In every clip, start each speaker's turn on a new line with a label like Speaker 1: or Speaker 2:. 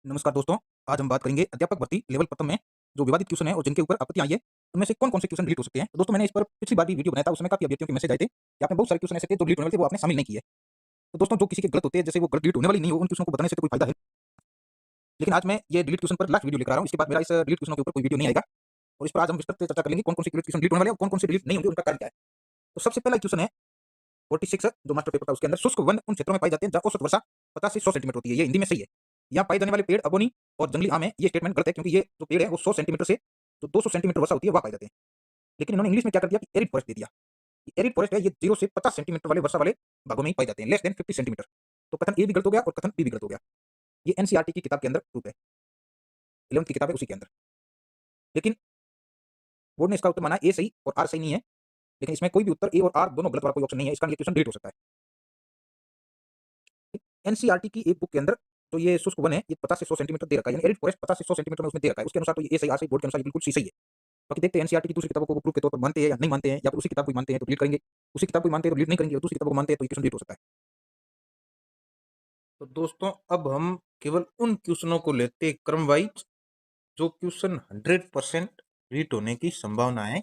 Speaker 1: नमस्कार दोस्तों, आज हम बात करेंगे अध्यापक भर्ती लेवल प्रथम में जो विवादित क्वेश्चन है और जिनके ऊपर आपत्ति आई है, उनमें से कौन-कौन से क्वेश्चन डिलीट हो सकते हैं। तो दोस्तों मैंने इस पर पिछली बार भी वीडियो बनाया था, उसमें काफ़ी अभ्यर्थियों के मैसेज आए थे कि आपने बहुत सारे क्वेश्चन ऐसे थे जो डिलीट होने वाले थे, वो आपने शामिल नहीं किए। तो दोस्तों जो किसी के गलत होते हैं, जैसे वो गलत डिलीट होने वाली नहीं हो, उन क्वेश्चन को बताने से तो कोई फायदा है। लेकिन आज मैं ये डिलीट क्वेश्चन पर लास्ट वीडियो लेकर आ रहा हूँ, इसके बाद मेरा इस डिलीट क्वेश्चनों के ऊपर कोई वीडियो नहीं आएगा और इस पर आज हम विस्तृत से चर्चा करेंगे कौन-कौन से क्वेश्चन डिलीट होने वाले हैं और कौन-कौन से डिलीट नहीं होंगे, उनका कारण क्या है। तो सबसे पहला क्वेश्चन है 46 जो मास्टर पेपर था उसके अंदर शुष्क वन उन क्षेत्रों में पाई जाती है जहाँ औसत वर्षा 50 से 100 सेंटीमीटर होती है। ये हिंदी में सही है। यहाँ पाए जाने वाले पेड़ अबोनी और जंगली आम है। ये स्टेटमेंट गलत है क्योंकि ये जो पेड़ है वो 100 सेंटीमीटर से जो 200 सेंटीमीटर वर्षा होती है वहाँ पाए जाते हैं। लेकिन इन्होंने इंग्लिश में क्या कर दिया कि एरिड फॉरेस्ट दे दिया। एरिड फॉरेस्ट है ये 0 से 50 सेंटीमीटर वाले वर्षा वाले भागों में ही पाए जाते हैं, लेस देन 50 सेंटीमीटर। तो कथन ए भी गलत हो गया और कथन बी भी गलत हो गया। ये एनसीईआरटी की किताब के अंदर प्रूफ है, 11th की किताब है उसी के अंदर। लेकिन बोर्ड ने इसका उत्तर माना ए सही और आर सही नहीं है। लेकिन इसमें कोई भी उत्तर ए और आर दोनों गलत वाला कोई ऑप्शन नहीं है, इसका ये क्वेश्चन डिलीट हो सकता है। एनसीईआरटी की एक बुक के अंदर तो ये शुष्क वन है, ये 50 से 100 सेंटीमीटर दे रखा है, यानी एरिड फॉरेस्ट 50 से 100 सेंटीमीटर में उसमें दे रखा है। उसके अनुसार तो ये ए सही, आर सही, बोर्ड के अनुसार ये बिल्कुल सी सही है। बाकी देखते हैं एनसीईआरटी की दूसरी किताबों को वो प्रूफ के तौर पर मानते हैं या नहीं मानते हैं, या फिर उसी किताब को ही मानते हैं तो डिलीट करेंगे, उसी किताब को ही मानते हैं तो डिलीट नहीं करेंगे, और दूसरी किताब को मानते हैं तो ये क्वेश्चन डिलीट हो सकता है।
Speaker 2: तो दोस्तों अब हम केवल उन क्वेश्चनों को लेते हैं क्रम वाइज जो क्वेश्चन 100% डिलीट होने की संभावना है।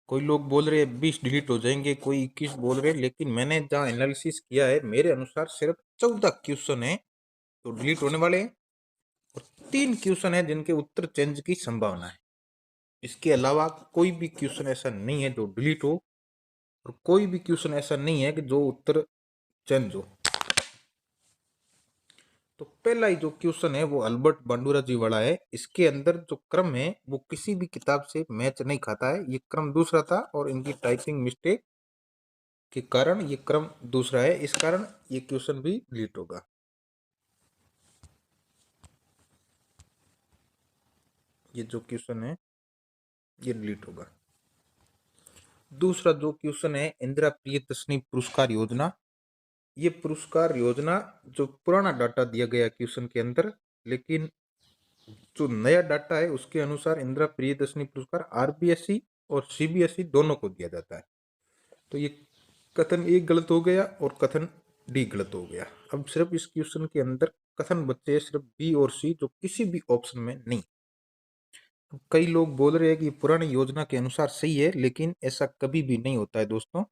Speaker 2: कोई लोग बोल रहे हैं 20 डिलीट हो जाएंगे, कोई 21 बोल रहे हैं, लेकिन मैंने जहाँ एनालिसिस किया है मेरे अनुसार सिर्फ 14 क्वेश्चन है तो डिलीट होने वाले हैं और 3 क्वेश्चन है जिनके उत्तर चेंज की संभावना है। इसके अलावा कोई भी क्वेश्चन ऐसा नहीं है जो डिलीट हो और कोई भी क्वेश्चन ऐसा नहीं है कि जो उत्तर चेंज हो। तो पहला ही जो क्वेश्चन है वो अल्बर्ट बांडुरा जी वाला है। इसके अंदर जो क्रम है वो किसी भी किताब से मैच नहीं खाता है। ये क्रम दूसरा था और इनकी टाइपिंग मिस्टेक के कारण ये क्रम दूसरा है, इस कारण ये क्वेश्चन भी डिलीट होगा। ये जो क्वेश्चन है ये डिलीट होगा। दूसरा जो क्वेश्चन है इंदिरा प्रियदर्शनी पुरस्कार योजना। ये पुरस्कार योजना जो पुराना डाटा दिया गया क्वेश्चन के अंदर, लेकिन जो नया डाटा है उसके अनुसार इंदिरा प्रियदर्शनी पुरस्कार आरबीएसई और सीबीएसई दोनों को दिया जाता है। तो ये कथन ए गलत हो गया और कथन डी गलत हो गया। अब सिर्फ इस क्वेश्चन के अंदर कथन बचे सिर्फ बी और सी जो किसी भी ऑप्शन में नहीं। कई लोग बोल रहे हैं कि पुरानी योजना के अनुसार सही है, लेकिन ऐसा कभी भी नहीं होता है दोस्तों।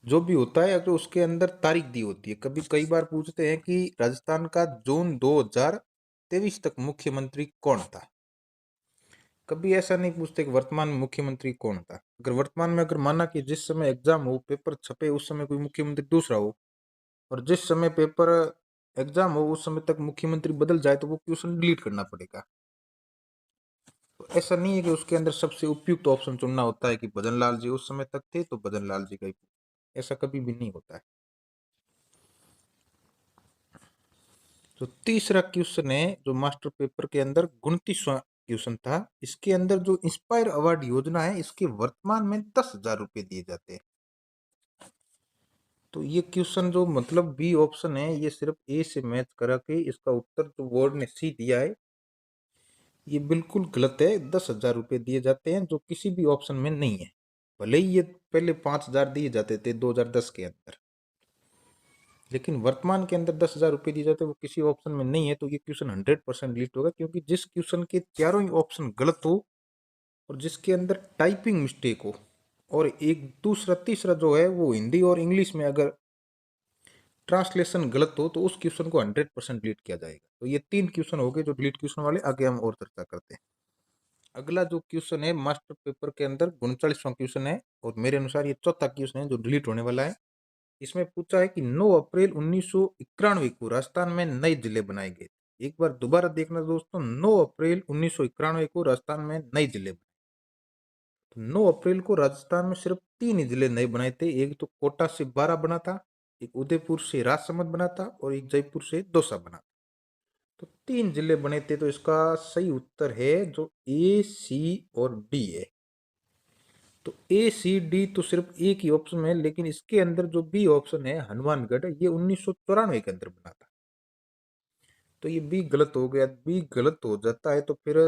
Speaker 2: जो भी होता है अगर उसके अंदर तारीख दी होती है, कभी कई बार पूछते हैं कि राजस्थान का जून 2023 तक मुख्यमंत्री कौन था, कभी ऐसा नहीं पूछते कि वर्तमान में मुख्यमंत्री कौन था। अगर वर्तमान में अगर माना कि जिस समय एग्जाम हो पेपर छपे उस समय कोई मुख्यमंत्री दूसरा हो और जिस समय पेपर एग्जाम हो उस समय तक मुख्यमंत्री बदल जाए तो वो क्वेश्चन डिलीट करना पड़ेगा। तो ऐसा नहीं है कि उसके अंदर सबसे उपयुक्त ऑप्शन चुनना होता है कि भजन लाल जी उस समय तक थे तो भजन लाल जी का ही, ऐसा कभी भी नहीं होता है। तो तीसरा क्वेश्चन है जो मास्टर पेपर के अंदर 29वां क्वेश्चन था, इसके अंदर जो इंस्पायर अवार्ड योजना है इसके वर्तमान में 10,000 रुपये दिए जाते हैं। तो ये क्वेश्चन जो मतलब बी ऑप्शन है ये सिर्फ ए से मैच करा के इसका उत्तर जो बोर्ड ने सी दिया है ये बिल्कुल गलत है। 10,000 रुपये दिए जाते हैं जो किसी भी ऑप्शन में नहीं है। भले ही ये पहले 5,000 दिए जाते थे 2010 के अंदर, लेकिन वर्तमान के अंदर 10,000 रुपये दिए जाते हैं वो किसी ऑप्शन में नहीं है। तो ये क्वेश्चन 100% डिलीट होगा, क्योंकि जिस क्वेश्चन के चारों ही ऑप्शन गलत हो और जिसके अंदर टाइपिंग मिस्टेक हो और एक दूसरा तीसरा जो है वो हिंदी और इंग्लिश में अगर ट्रांसलेशन गलत हो तो उस क्वेश्चन को 100% डिलीट किया जाएगा। तो ये 3 क्वेश्चन हो गए जो डिलीट क्वेश्चन वाले, आगे हम और चर्चा करते हैं। अगला जो क्वेश्चन है मास्टर पेपर के अंदर 39वां क्वेश्चन है और मेरे अनुसार ये चौथा क्वेश्चन है जो डिलीट होने वाला है। इसमें पूछा है कि 9 अप्रैल 1991 को राजस्थान में नए जिले बनाए गए। एक बार दोबारा देखना दोस्तों, 9 अप्रैल 1991 को राजस्थान में नए जिले बने। तो 9 अप्रैल को राजस्थान में सिर्फ 3 ही जिले नए बनाए थे। एक तो कोटा से 12 बना था, एक उदयपुर से राजसमंद बना था और एक जयपुर से दौसा बना था। तो 3 जिले बने थे। तो इसका सही उत्तर है जो ए सी और डी है। तो ए सी डी तो सिर्फ एक ही ऑप्शन है, लेकिन इसके अंदर जो बी ऑप्शन है हनुमानगढ़ ये 1994 के अंदर बना था। तो ये बी गलत हो गया। बी गलत हो जाता है तो फिर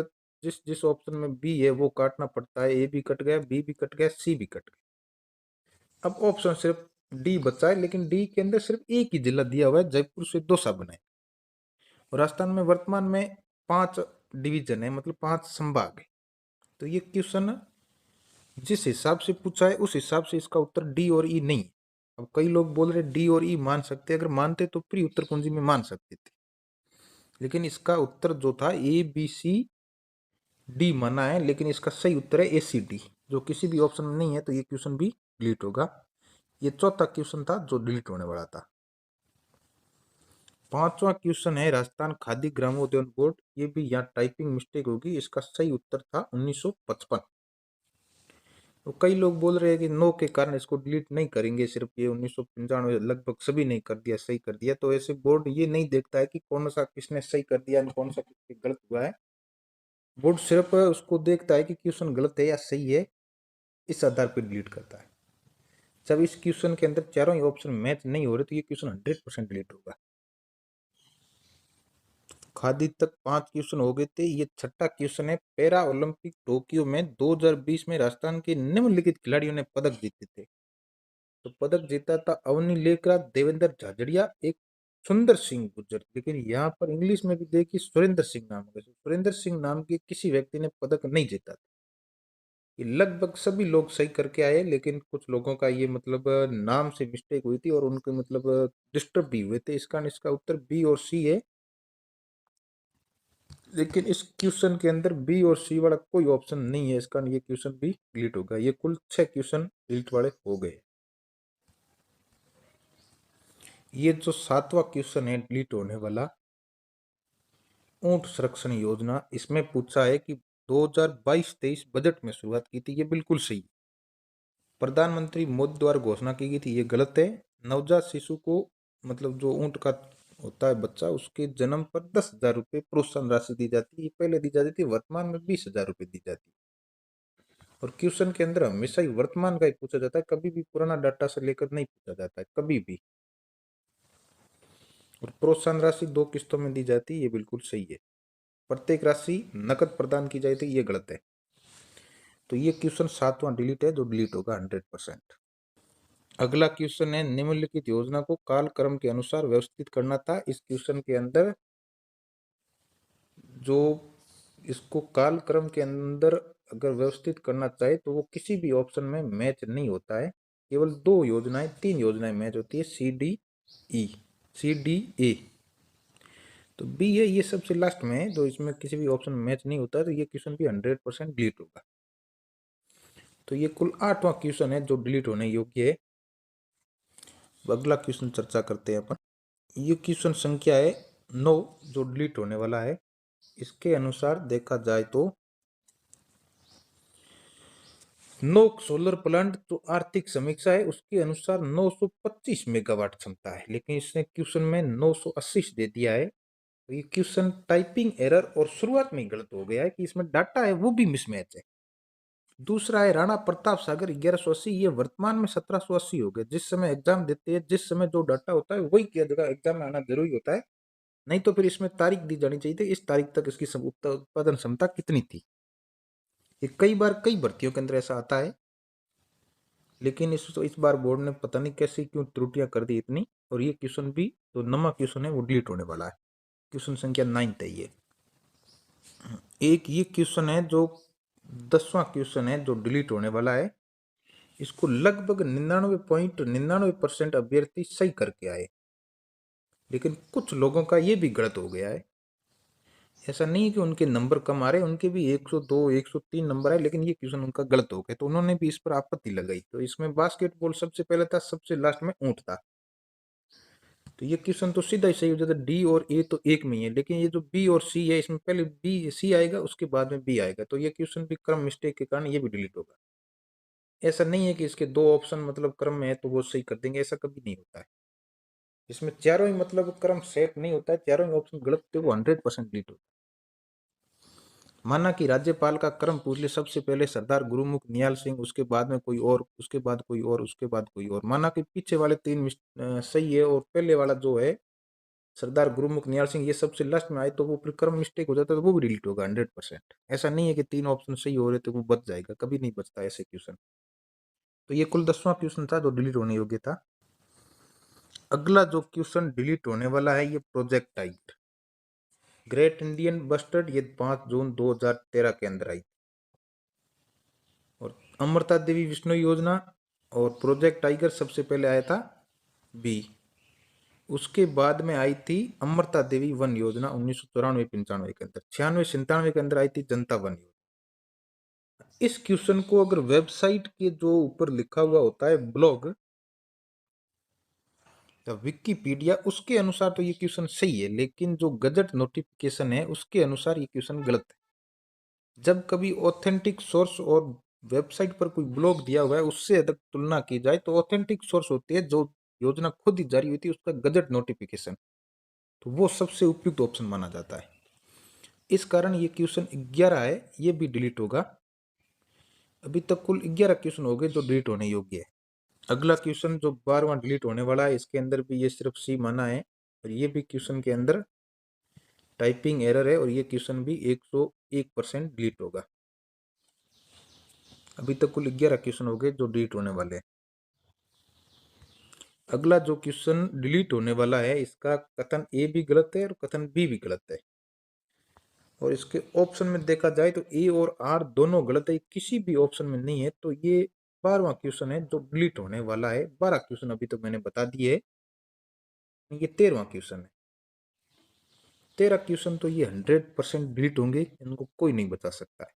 Speaker 2: जिस जिस ऑप्शन में बी है वो काटना पड़ता है। ए भी कट गया, बी भी कट गया, सी भी कट गया। अब ऑप्शन सिर्फ डी बचा है, लेकिन डी के अंदर सिर्फ एक ही जिला दिया हुआ है, जयपुर से दौसा बनाए। और राजस्थान में वर्तमान में 5 डिवीजन है, मतलब 5 संभाग है। तो ये क्वेश्चन जिस हिसाब से पूछा है उस हिसाब से इसका उत्तर डी और ई नहीं है। अब कई लोग बोल रहे डी और ई मान सकते, अगर मानते तो प्री उत्तर कुंजी में मान सकते थे, लेकिन इसका उत्तर जो था ए बी सी डी माना है, लेकिन इसका सही उत्तर है ए सी डी, जो किसी भी ऑप्शन में नहीं है, तो ये क्वेश्चन भी डिलीट होगा। ये चौथा क्वेश्चन था जो डिलीट होने वाला था। पांचवा क्वेश्चन है राजस्थान खादी ग्रामोद्योग बोर्ड, ये भी यहाँ टाइपिंग मिस्टेक होगी, इसका सही उत्तर था 1955। तो कई लोग बोल रहे हैं कि नो के कारण इसको डिलीट नहीं करेंगे, सिर्फ ये 1995 लगभग सभी ने कर दिया, सही कर दिया। तो ऐसे बोर्ड ये नहीं देखता है कि कौन सा किसने सही कर दिया, कौन सा किसने गलत हुआ है। बोर्ड सिर्फ उसको देखता है कि क्वेश्चन गलत है या सही है, इस आधार पर डिलीट करता है। जब इस क्वेश्चन के अंदर चारों ही ऑप्शन मैच नहीं हो रहे तो ये क्वेश्चन 100% डिलीट होगा। खादी तक 5 क्वेश्चन हो गए थे, ये छठा क्वेश्चन है। पैरा ओलंपिक टोक्यो में 2020 में राजस्थान के निम्नलिखित खिलाड़ियों ने पदक जीते थे। तो पदक जीता था अवनी लेकरा, देवेंद्र झाझड़िया, एक सुंदर सिंह गुर्जर। लेकिन यहाँ पर इंग्लिश में भी देखिए सुरेंद्र सिंह नाम का, सुरेंद्र सिंह नाम के किसी व्यक्ति ने पदक नहीं जीता था। ये लगभग सभी लोग सही करके आए, लेकिन कुछ लोगों का ये मतलब नाम से मिस्टेक हुई थी और उनके मतलब डिस्टर्ब भी हुए थे। इसका उत्तर बी और सी है, लेकिन इस क्वेश्चन के अंदर बी और सी वाला कोई ऑप्शन नहीं है, इसका ये क्वेश्चन भी डिलीट होगा। ये कुल 6 क्वेश्चन डिलीट वाले हो गए। ये जो सातवां क्वेश्चन है डिलीट होने वाला, ऊंट संरक्षण योजना, इसमें पूछा है कि 2022-23 बजट में शुरुआत की थी, ये बिल्कुल सही। प्रधानमंत्री मोदी द्वारा घोषणा की गई थी, ये गलत है। नवजात शिशु को मतलब जो ऊंट का होता है बच्चा, उसके जन्म पर 10,000 रुपये प्रोत्साहन राशि दी जाती है। ये पहले दी जाती थी, वर्तमान में 20,000 रुपये दी जाती है। और क्वेश्चन के अंदर हमेशा ही वर्तमान का ही पूछा जाता है, कभी भी पुराना डाटा से लेकर नहीं पूछा जाता है, कभी भी। और प्रोत्साहन राशि 2 किस्तों में दी जाती है, ये बिल्कुल सही है। प्रत्येक राशि नकद प्रदान की जाती है, ये गलत है। तो ये क्वेश्चन सातवां डिलीट है, जो डिलीट होगा 100%। अगला क्वेश्चन है निम्नलिखित योजना को कालक्रम के अनुसार व्यवस्थित करना था। इस क्वेश्चन के अंदर जो इसको कालक्रम के अंदर अगर व्यवस्थित करना चाहे तो वो किसी भी ऑप्शन में मैच नहीं होता है। केवल 2 योजनाएं 3 योजनाएं मैच होती है, C D E, C D A. तो बी है ये सबसे लास्ट में है, जो इसमें किसी भी ऑप्शन में मैच नहीं होता है, तो ये क्वेश्चन भी 100% डिलीट होगा। तो ये कुल 8वां क्वेश्चन है जो डिलीट होने योग्य है। अगला क्वेश्चन चर्चा करते हैं अपन। ये क्वेश्चन संख्या है 9 जो डिलीट होने वाला है। इसके अनुसार देखा जाए तो नोक सोलर प्लांट जो आर्थिक समीक्षा है उसके अनुसार 925 मेगावाट क्षमता है, लेकिन इसने क्वेश्चन में 980 दे दिया है। तो ये क्वेश्चन टाइपिंग एरर और शुरुआत में ही गलत हो गया है कि इसमें डाटा है वो भी मिसमैच है। दूसरा है राणा प्रताप सागर 1180, ये वर्तमान में 1780 हो गए। जिस समय एग्जाम देते हैं, जिस समय जो डाटा होता है वही की जगह एग्जाम में आना जरूरी होता है, नहीं तो फिर इसमें तारीख दी जानी चाहिए थी, इस तारीख तक इसकी उत्पादन क्षमता कितनी थी। ये कई बार कई भर्तियों के अंदर ऐसा आता है, लेकिन इस बार बोर्ड ने पता नहीं कैसी क्यों त्रुटियां कर दी इतनी। और ये क्वेश्चन भी जो 9वां क्वेश्चन है वो डिलीट होने वाला है। क्वेश्चन संख्या 9 है ये। एक ये क्वेश्चन है जो 10वां क्वेश्चन है जो डिलीट होने वाला है। इसको लगभग 99.99% अभ्यर्थी सही करके आए, लेकिन कुछ लोगों का ये भी गलत हो गया है। ऐसा नहीं है कि उनके नंबर कम आ रहे, उनके भी 102 103 नंबर है, लेकिन ये क्वेश्चन उनका गलत हो गया, तो उन्होंने भी इस पर आपत्ति लगाई। तो इसमें बास्केटबॉल सबसे पहले था, सबसे लास्ट में ऊंट था। तो ये क्वेश्चन तो सीधा ही सही हो जाता, डी और ए तो एक में ही है, लेकिन ये जो बी और सी है इसमें पहले बी सी आएगा उसके बाद में बी आएगा, तो ये क्वेश्चन भी क्रम मिस्टेक के कारण ये भी डिलीट होगा। ऐसा नहीं है कि इसके 2 ऑप्शन मतलब क्रम में है तो वो सही कर देंगे, ऐसा कभी नहीं होता है। इसमें चारों ही मतलब क्रम सेट नहीं होता है, चारों ही ऑप्शन गलत थे, वो 100% डिलीट होता है। माना कि राज्यपाल का क्रम पूछ ले, सबसे पहले सरदार गुरुमुख निहाल सिंह, उसके बाद में कोई और, उसके बाद कोई और, उसके बाद कोई और। माना कि पीछे वाले 3 सही है और पहले वाला जो है सरदार गुरुमुख निहाल सिंह ये सबसे लास्ट में आए, तो वो फिर क्रम मिस्टेक हो जाता है, तो वो भी डिलीट होगा 100%। ऐसा नहीं है कि 3 ऑप्शन सही हो रहे तो वो बच जाएगा, कभी नहीं बचता ऐसे क्वेश्चन। तो ये कुल 10वां क्वेश्चन था जो डिलीट होने योग्य था। अगला जो क्वेश्चन डिलीट होने वाला है ये प्रोजेक्टाइल। ग्रेट इंडियन बस्टर्ड ये 5 जून 2013 के अंदर आई। और अमृता देवी विष्णु योजना और प्रोजेक्ट टाइगर सबसे पहले आया था बी। उसके बाद में आई थी अमृता देवी वन योजना 1994-95 के अंदर। 96-97 के अंदर आई थी जनता वन योजना। इस क्वेश्चन को अगर वेबसाइट के जो ऊपर लिखा हुआ होता है ब्लॉग या विकिपीडिया, उसके अनुसार तो ये क्वेश्चन सही है, लेकिन जो गजट नोटिफिकेशन है उसके अनुसार ये क्वेश्चन गलत है। जब कभी ऑथेंटिक सोर्स और वेबसाइट पर कोई ब्लॉग दिया हुआ है उससे अगर तुलना की जाए तो ऑथेंटिक सोर्स होती है जो योजना खुद ही जारी हुई थी उसका गजट नोटिफिकेशन, तो वो सबसे उपयुक्त ऑप्शन माना जाता है। इस कारण ये क्वेश्चन 11 है, ये भी डिलीट होगा। अभी तक कुल 11 क्वेश्चन हो गए जो डिलीट होने योग्य है। अगला क्वेश्चन जो 12वां डिलीट होने वाला है, इसके अंदर भी ये सिर्फ सी माना है और ये भी क्वेश्चन के अंदर टाइपिंग एरर है और ये क्वेश्चन भी 101% डिलीट होगा। अभी तक कुल 11 क्वेश्चन हो गए जो डिलीट होने वाले हैं। अगला जो क्वेश्चन डिलीट होने वाला है इसका कथन ए भी गलत है और कथन बी भी गलत है। और इसके ऑप्शन में देखा जाए तो ए और आर दोनों गलत है, किसी भी ऑप्शन में नहीं है। तो ये 12वां क्वेश्चन है जो डिलीट होने वाला है। 12 क्वेश्चन अभी तो मैंने बता दिए है, ये 13वां क्वेश्चन है। 13 क्वेश्चन तो ये 100% डिलीट होंगे, इनको कोई नहीं बचा सकता है।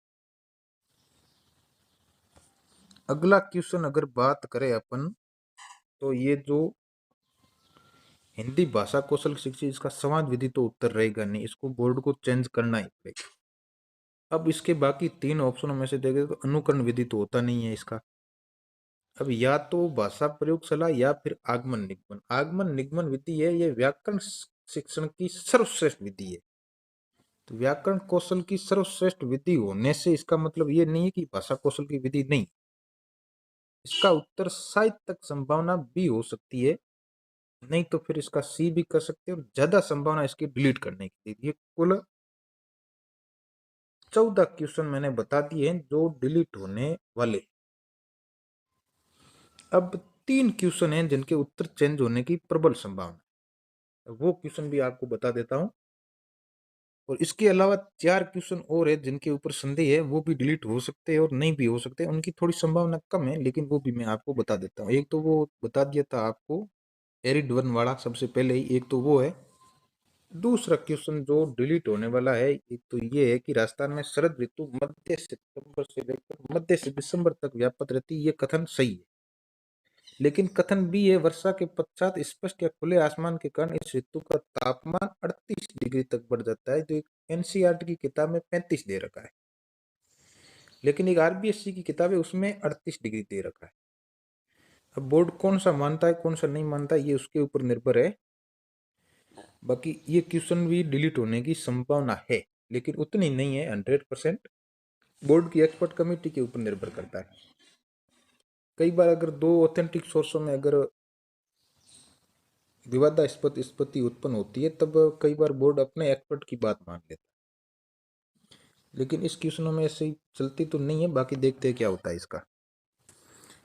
Speaker 2: अगला क्वेश्चन अगर बात करें अपन, तो ये जो हिंदी भाषा कौशल शिक्षक, इसका समाज विधि तो उत्तर रहेगा नहीं, इसको बोर्ड को चेंज करना ही पड़ेगा। अब इसके बाकी 3 ऑप्शनों में से देखें तो अनुकरण विधि तो होता नहीं है इसका। अब या तो भाषा प्रयोगशाला या फिर आगमन निगमन। आगमन निगमन विधि है, ये व्याकरण शिक्षण की सर्वश्रेष्ठ विधि है। तो व्याकरण कौशल की सर्वश्रेष्ठ विधि होने से इसका मतलब ये नहीं है कि भाषा कौशल की विधि नहीं। इसका उत्तर शायद तक संभावना बी हो सकती है, नहीं तो फिर इसका सी भी कर सकते हैं और ज्यादा संभावना इसकी डिलीट करने की। ये कुल 14 क्वेश्चन मैंने बता दिए हैं जो डिलीट होने वाले। अब 3 क्वेश्चन हैं जिनके उत्तर चेंज होने की प्रबल संभावना, वो क्वेश्चन भी आपको बता देता हूं। और इसके अलावा 4 क्वेश्चन और है जिनके ऊपर संदेह है, वो भी डिलीट हो सकते हैं और नहीं भी हो सकते, उनकी थोड़ी संभावना कम है, लेकिन वो भी मैं आपको बता देता हूँ। एक तो वो बता दिया था आपको एरिड वन वाला सबसे पहले ही, एक तो वो है। दूसरा क्वेश्चन जो डिलीट होने वाला है एक तो ये है कि राजस्थान में शरद ऋतु मध्य सितंबर से लेकर मध्य से दिसंबर तक व्यापक रहती है, ये कथन सही है। लेकिन कथन बी है वर्षा के पश्चात स्पष्ट या खुले आसमान के कारण इस ऋतु का तापमान 38 डिग्री तक बढ़ जाता है, जो एक एनसीईआरटी की किताब में 35 दे रखा है, लेकिन एक आरबीएससी की किताब है उसमें 38 डिग्री दे रखा है। अब बोर्ड कौन सा मानता है कौन सा नहीं मानता है ये उसके ऊपर निर्भर है। बाकी ये क्वेश्चन भी डिलीट होने की संभावना है, लेकिन उतनी नहीं है 100%। बोर्ड की एक्सपर्ट कमेटी के ऊपर निर्भर करता है। कई बार अगर दो ऑथेंटिक सोर्सों में अगर विवादास्पद स्थिति उत्पन्न होती है तब कई बार बोर्ड अपने एक्सपर्ट की बात मान लेता है, लेकिन इस क्वेश्चनों में ऐसे चलती तो नहीं है। बाकी देखते हैं क्या होता है इसका।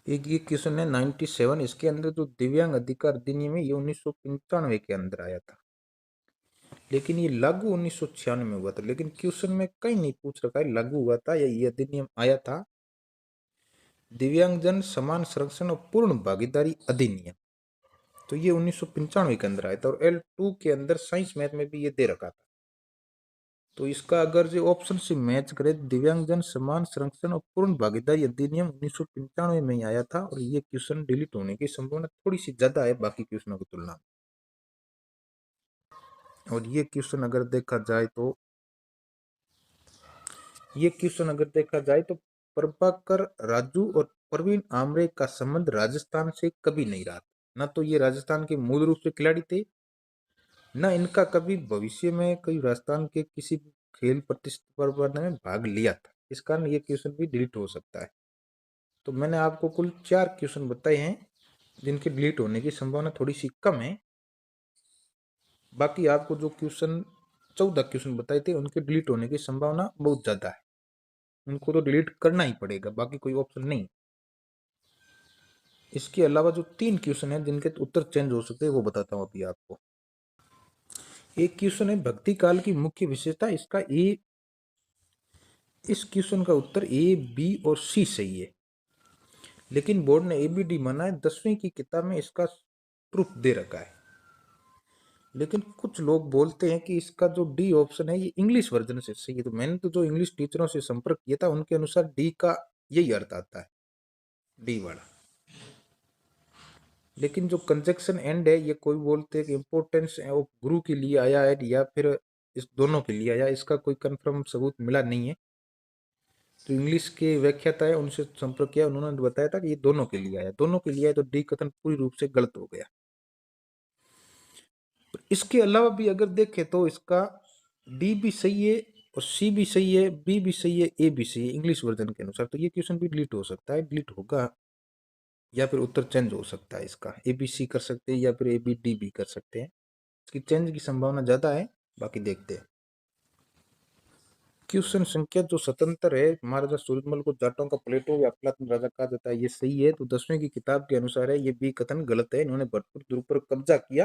Speaker 2: एक ये क्वेश्चन है 97, इसके अंदर जो दिव्यांग अधिकार अधिनियम है ये 1995 के अंदर आया था, लेकिन ये लागू 1996 में हुआ था। लेकिन क्वेश्चन में कहीं नहीं पूछ रखा है लागू हुआ था या ये अधिनियम आया था। दिव्यांगजन समान संरक्षण और पूर्ण भागीदारी अधिनियम, तो ये 1995 के अंदर आया था और L2 के अंदर साइंस मैथ में भी ये दे रखा था। तो इसका अगर जो ऑप्शन से मैच करे, दिव्यांगजन समान संरक्षण और पूर्ण भागीदारी अधिनियम 1995 में ही आया था और ये क्वेश्चन डिलीट होने की संभावना थोड़ी सी ज्यादा है बाकी क्वेश्चनों की तुलना में। और ये क्वेश्चन अगर देखा जाए तो प्रभाकर राजू और प्रवीण आमरे का संबंध राजस्थान से कभी नहीं रहा। न तो ये राजस्थान के मूल रूप से खिलाड़ी थे, न इनका कभी भविष्य में कोई राजस्थान के किसी खेल प्रतिस्पर्धा में भाग लिया था। इस कारण ये क्वेश्चन भी डिलीट हो सकता है। तो मैंने आपको कुल 4 क्वेश्चन बताए हैं जिनके डिलीट होने की संभावना थोड़ी सी कम है। बाकी आपको जो क्वेश्चन 14 क्वेश्चन बताए थे उनके डिलीट होने की संभावना बहुत ज्यादा है, उनको तो डिलीट करना ही पड़ेगा, बाकी कोई ऑप्शन नहीं। इसके अलावा जो 3 क्वेश्चन है जिनके उत्तर चेंज हो सकते हैं वो बताता हूँ अभी आपको। एक क्वेश्चन है भक्ति काल की मुख्य विशेषता, इसका ए, इस क्वेश्चन का उत्तर ए, बी और सी सही है, लेकिन बोर्ड ने ए बी डी माना है। 10वीं की किताब में इसका प्रूफ दे रखा है, लेकिन कुछ लोग बोलते हैं कि इसका जो डी ऑप्शन है ये इंग्लिश वर्जन से सही है। तो मैंने तो जो इंग्लिश टीचरों से संपर्क किया था उनके अनुसार डी का यही अर्थ आता है, डी वाला। लेकिन जो कंजक्शन एंड है ये कोई बोलते हैं कि इम्पोर्टेंस ऑफ गुरु के लिए आया है या फिर इस दोनों के लिए आया, इसका कोई कंफर्म सबूत मिला नहीं है। तो इंग्लिश के व्याख्याता है उनसे संपर्क किया, उन्होंने बताया था कि ये दोनों के लिए आया, दोनों के लिए आया, तो डी कथन पूरी रूप से गलत हो गया। तो इसके अलावा भी अगर देखें तो इसका डी भी सही है और सी भी सही है, बी भी सही है, ए भी सही है इंग्लिश वर्जन के अनुसार। तो ये क्वेश्चन भी डिलीट हो सकता है, डिलीट होगा या फिर उत्तर चेंज हो सकता है। इसका ए बी सी कर सकते हैं या फिर ए बी डी भी कर सकते हैं, इसकी चेंज की संभावना ज्यादा है। बाकी देखते हैं। क्वेश्चन संख्या जो स्वतंत्र है, महाराजा सूरजमल को जाटों का प्लेटो या अफलातून राजा कहा जाता है, ये सही है। तो 10वीं की किताब के अनुसार है, ये बी कथन गलत है। इन्होंने भरतपुर दुर्ग पर कब्जा किया,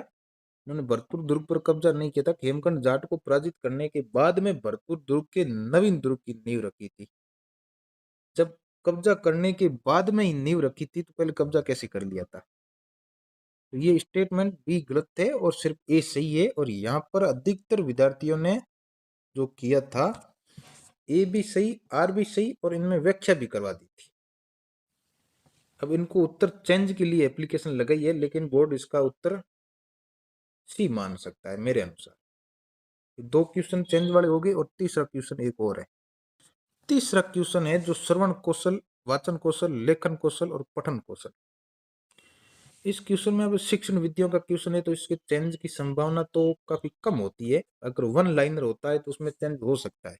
Speaker 2: इन्होंने भरतपुर दुर्ग पर कब्जा नहीं किया था। हेमकंड जाट को पराजित करने के बाद में भरतपुर दुर्ग के नवीन दुर्ग की नींव रखी थी। जब कब्जा करने के बाद में ही नींव रखी थी तो पहले कब्जा कैसे कर लिया था। तो ये स्टेटमेंट बी गलत है और सिर्फ ए सही है। और यहाँ पर अधिकतर विद्यार्थियों ने जो किया था ए भी सही, आर भी सही और इनमें व्याख्या भी करवा दी थी। अब इनको उत्तर चेंज के लिए एप्लीकेशन लगाई है, लेकिन बोर्ड इसका उत्तर सी मान सकता है मेरे अनुसार। 2 क्वेश्चन चेंज वाले हो गए और तीसरा क्वेश्चन एक और है। तीसरा क्वेश्चन है जो श्रवण कौशल, वाचन कौशल, लेखन कौशल और पठन कौशल। इस क्वेश्चन में अब शिक्षण विधियों का क्वेश्चन है, तो इसके चेंज की संभावना तो काफी कम होती है। अगर वन लाइनर होता है तो उसमें चेंज हो सकता है,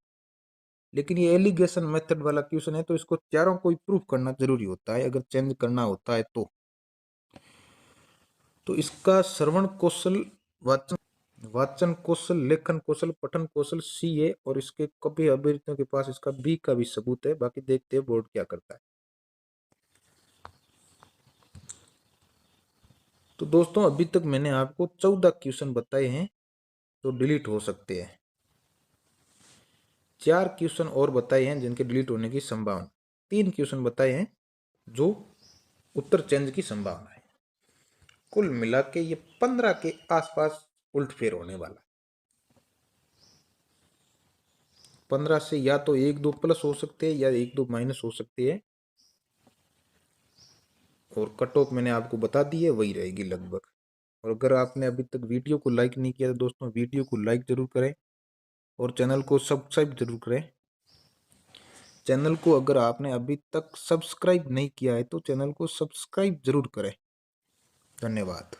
Speaker 2: लेकिन ये एलिगेशन मेथड वाला क्वेश्चन है तो इसको चारों को प्रूफ करना जरूरी होता है अगर चेंज करना होता है तो इसका श्रवण कौशल, वाचन वाचन कौशल, लेखन कौशल, पठन कौशल सी है। और इसके कभी अभ्यर्थियों के पास इसका बी का भी सबूत है। बाकी देखते हैं बोर्ड क्या करता है। तो दोस्तों अभी तक मैंने आपको 14 क्वेश्चन बताए हैं तो डिलीट हो सकते हैं, 4 क्वेश्चन और बताए हैं जिनके डिलीट होने की संभावना, 3 क्वेश्चन बताए हैं जो उत्तर चेंज की संभावना है। कुल मिला के ये 15 के आसपास उल्टफेर होने वाला है। 15 से या तो 1-2 प्लस हो सकते हैं या 1-2 माइनस हो सकते हैं। और कट ऑफ मैंने आपको बता दी है, वही रहेगी लगभग। और अगर आपने अभी तक वीडियो को लाइक नहीं किया तो दोस्तों वीडियो को लाइक जरूर करें और चैनल को सब्सक्राइब जरूर करें। चैनल को अगर आपने अभी तक सब्सक्राइब नहीं किया है तो चैनल को सब्सक्राइब जरूर करें। धन्यवाद।